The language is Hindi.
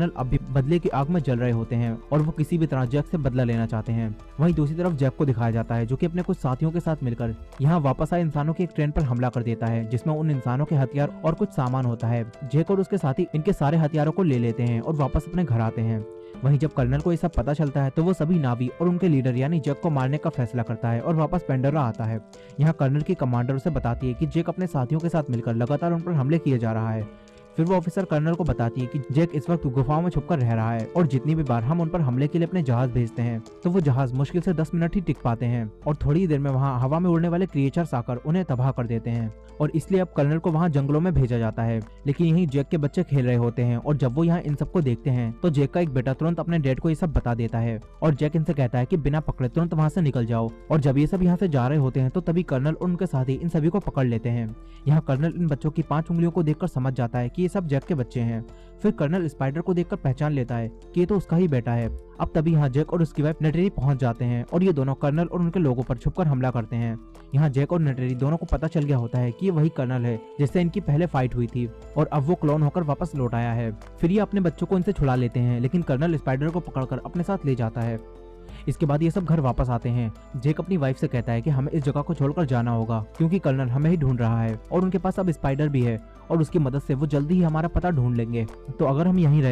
कर्नल अब भी बदले की आग में जल रहे होते हैं और वो किसी भी तरह जैक से बदला लेना चाहते हैं। वहीं दूसरी तरफ जैक को दिखाया जाता है जो कि अपने कुछ साथियों के साथ मिलकर यहाँ वापस आए इंसानों की एक ट्रेन पर हमला कर देता है, जिसमें उन इंसानों के हथियार और कुछ सामान होता है। जैक और उसके साथी इनके सारे हथियारों को ले लेते हैं और वापस अपने घर आते हैं। वहीं जब कर्नल को ये सब पता चलता है तो वो सभी नावी और उनके लीडर यानी जैक को मारने का फैसला करता है और वापस पेंडोरा आता है। यहाँ कर्नल की कमांडर उसे बताती है कि जैक अपने साथियों के साथ मिलकर लगातार उन पर हमले किए जा रहा है। फिर वो ऑफिसर कर्नल को बताती है कि जैक इस वक्त गुफाओं में छुपकर रह रहा है और जितनी भी बार हम उन पर हमले के लिए अपने जहाज भेजते हैं तो वो जहाज मुश्किल से 10 मिनट ही टिक पाते हैं और थोड़ी ही देर में वहाँ हवा में उड़ने वाले क्रिएचर्स आकर उन्हें तबाह कर देते हैं और इसलिए अब कर्नल को वहाँ जंगलों में भेजा जाता है। लेकिन यहीं जैक के बच्चे खेल रहे होते हैं और जब वो यहाँ इन सबको देखते हैं तो जैक का एक बेटा तुरंत अपने डैड को ये सब बता देता है और जैक इनसे कहता है कि बिना पकड़े तुरंत वहाँ से निकल जाओ। और जब ये सब यहाँ से जा रहे होते हैं तो तभी कर्नल और उनके साथी इन सभी को पकड़ लेते हैं। यहाँ कर्नल इन बच्चों की 5 उंगलियों को देखकर समझ जाता है कि ये सब जैक के बच्चे हैं। फिर कर्नल स्पाइडर को देखकर पहचान लेता है कि ये तो उसका ही बेटा है। अब तभी यहाँ जैक और उसकी वाइफ नेटेरी पहुंच जाते हैं और ये दोनों कर्नल और उनके लोगों पर छुपकर हमला करते हैं। यहाँ जैक और नेटेरी दोनों को पता चल गया होता है कि ये वही कर्नल है जिससे इनकी पहले फाइट हुई थी और अब वो क्लोन होकर वापस लौट आया है। फिर ये अपने बच्चों को इनसे छुड़ा लेते हैं, लेकिन कर्नल स्पाइडर को पकड़कर अपने साथ ले जाता है। इसके बाद ये सब घर वापस आते हैं। जैक अपनी वाइफ से कहता है कि हमें इस जगह को छोड़कर जाना होगा क्योंकि कर्नल हमें ही ढूंढ रहा है और उनके पास अब स्पाइडर भी है और उसकी मदद से वो जल्दी ही हमारा पता ढूंढ लेंगे। तो अगर हम यहीं रहे